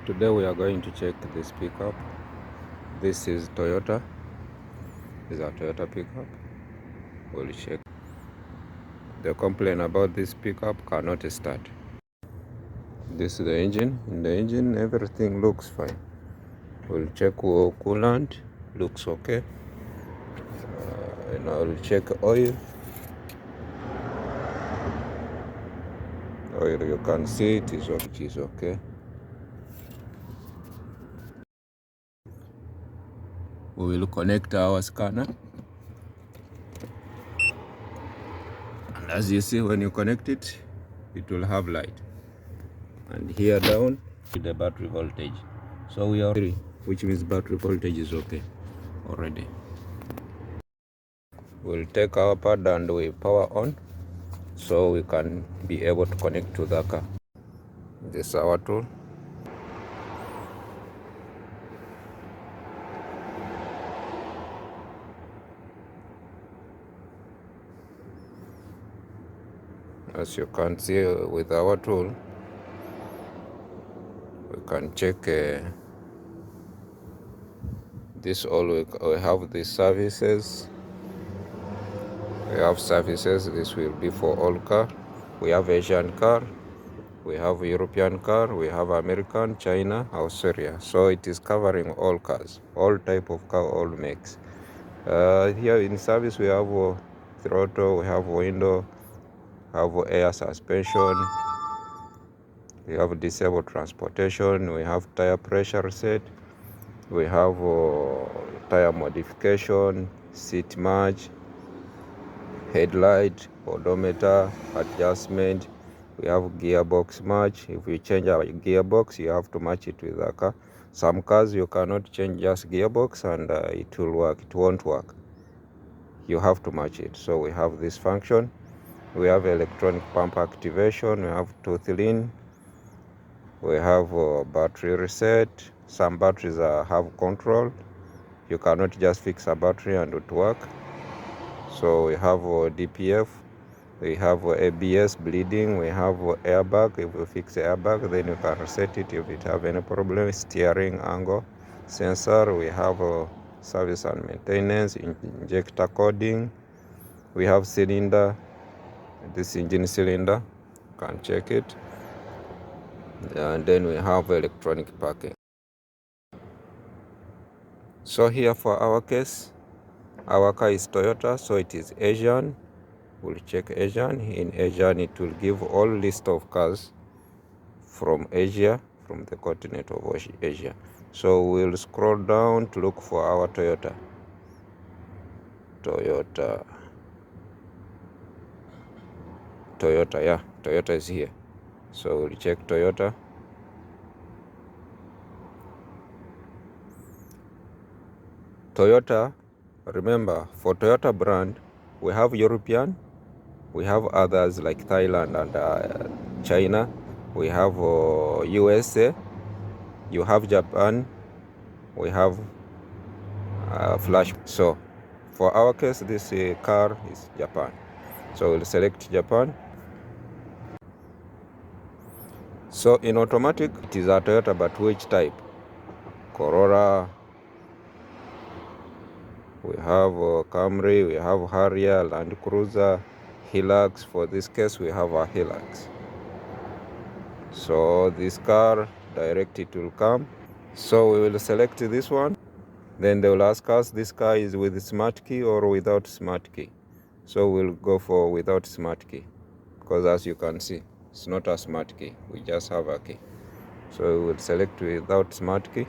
Today we are going to check this pickup. This is Toyota. This is a Toyota pickup. We'll check. The complaint about this pickup cannot start. This is the engine. In the engine, everything looks fine. We'll check coolant. Looks okay. And I'll check oil. Oil, you can see it is okay. We will connect our scanner. And as you see, when you connect it, it will have light. And here down, the battery voltage. So we are 3, which means battery voltage is okay already. We'll take our pad and we power on so we can be able to connect to the car. This is our tool. As you can see with our tool, we can check this all. We have the services. We have services. This will be for all car. We have Asian car. We have European car. We have American, China, Australia. So it is covering all cars, all type of car, all makes. Here in service we have throttle, we have window, have air suspension, we have disabled transportation, we have tire pressure set, we have tire modification, seat match, headlight, odometer adjustment, we have gearbox match. If you change our gearbox, you have to match it with the car. Some cars you cannot change just gearbox and it will work, it won't work. You have to match it. So we have this function. We have electronic pump activation. We have tooth lean. We have battery reset. Some batteries have control. You cannot just fix a battery and it work. So we have DPF. We have ABS bleeding. We have airbag. If you fix the airbag, then you can reset it if it have any problem. Steering angle sensor. We have service and maintenance, injector coding. We have cylinder. This engine cylinder, you can check it. And then we have electronic parking. So here for our case, our car is Toyota, so it is Asian. We'll check Asian. In Asian, it will give all list of cars from Asia, from the continent of Asia. So we'll scroll down to look for our Toyota. Yeah, Toyota is here. So we'll check Toyota. Toyota, remember, for Toyota brand, we have European, we have others like Thailand and China, we have USA, you have Japan, we have Flash. So for our case, this car is Japan. So we'll select Japan. So in automatic, it is a Toyota, but which type? Corolla, we have Camry, we have Harrier, Land Cruiser, Hilux. For this case, we have a Hilux. So this car, direct it will come. So we will select this one. Then they will ask us, this car is with smart key or without smart key. So we'll go for without smart key, because as you can see, it's not a smart key. We just have a key. So we will select without smart key.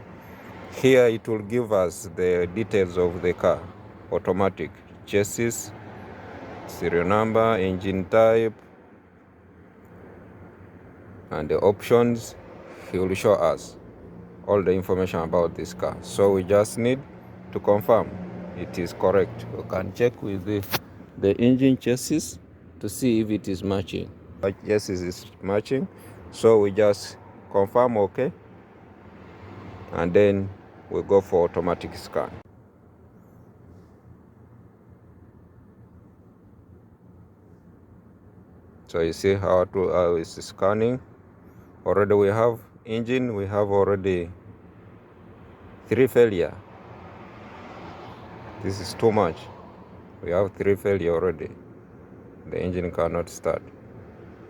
Here it will give us the details of the car. Automatic, chassis, serial number, engine type, and the options. He will show us all the information about this car. So we just need to confirm it is correct. We can check with the engine chassis to see if it is matching. Yes, it is matching. So we just confirm okay, and then we go for automatic scan. So you see how it's scanning. Already we have engine, we have already 3 failure. This is too much. We have 3 failure already. The engine cannot start.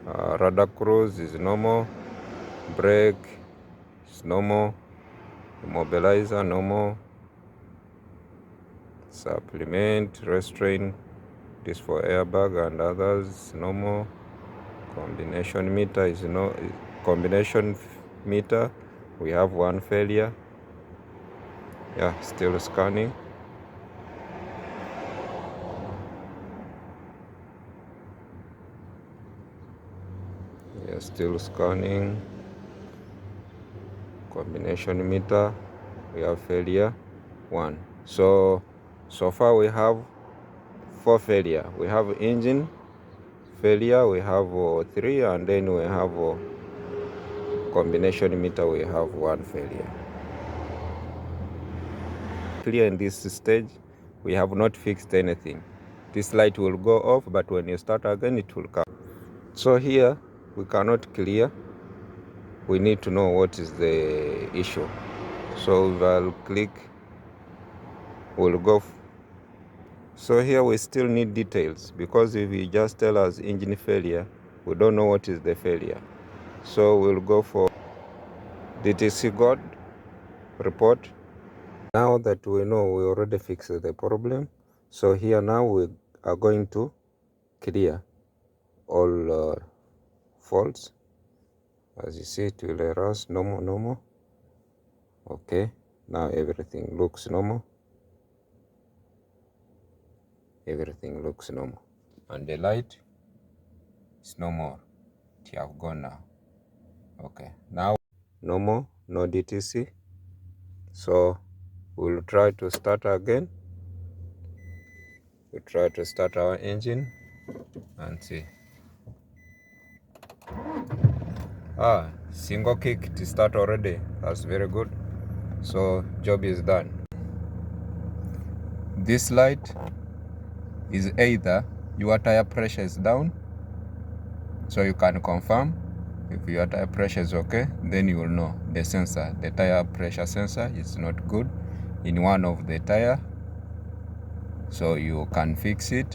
Radar cruise is normal. Brake is normal. Immobilizer normal. Supplement, restraint, this for airbag and others normal. Combination meter is no combination meter. We have 1 failure. Yeah, still scanning. Yeah, still scanning. Combination meter, we have failure 1. So far we have 4 failure. We have engine failure, we have 3, and then we have combination meter, we have 1 failure. Clear in this stage, we have not fixed anything. This light will go off, but when you start again, it will come. So here, we cannot clear. We need to know what is the issue. So we'll click, we'll go. So here we still need details, because if you just tell us engine failure, we don't know what is the failure. So we'll go for DTC God report. Now that we know we already fixed the problem, so here now we are going to clear all faults. As you see, it will error us normal. Okay, now everything looks normal. Everything looks normal, and the light is no more. It have gone now. Okay, now normal, no DTC. So we'll try to start again. We try to start our engine and see. Single kick to start already. That's very good. So job is done. This light is either your tire pressure is down, so you can confirm. If your tire pressure is okay, then you will know the sensor, the tire pressure sensor is not good in one of the tire, so you can fix it.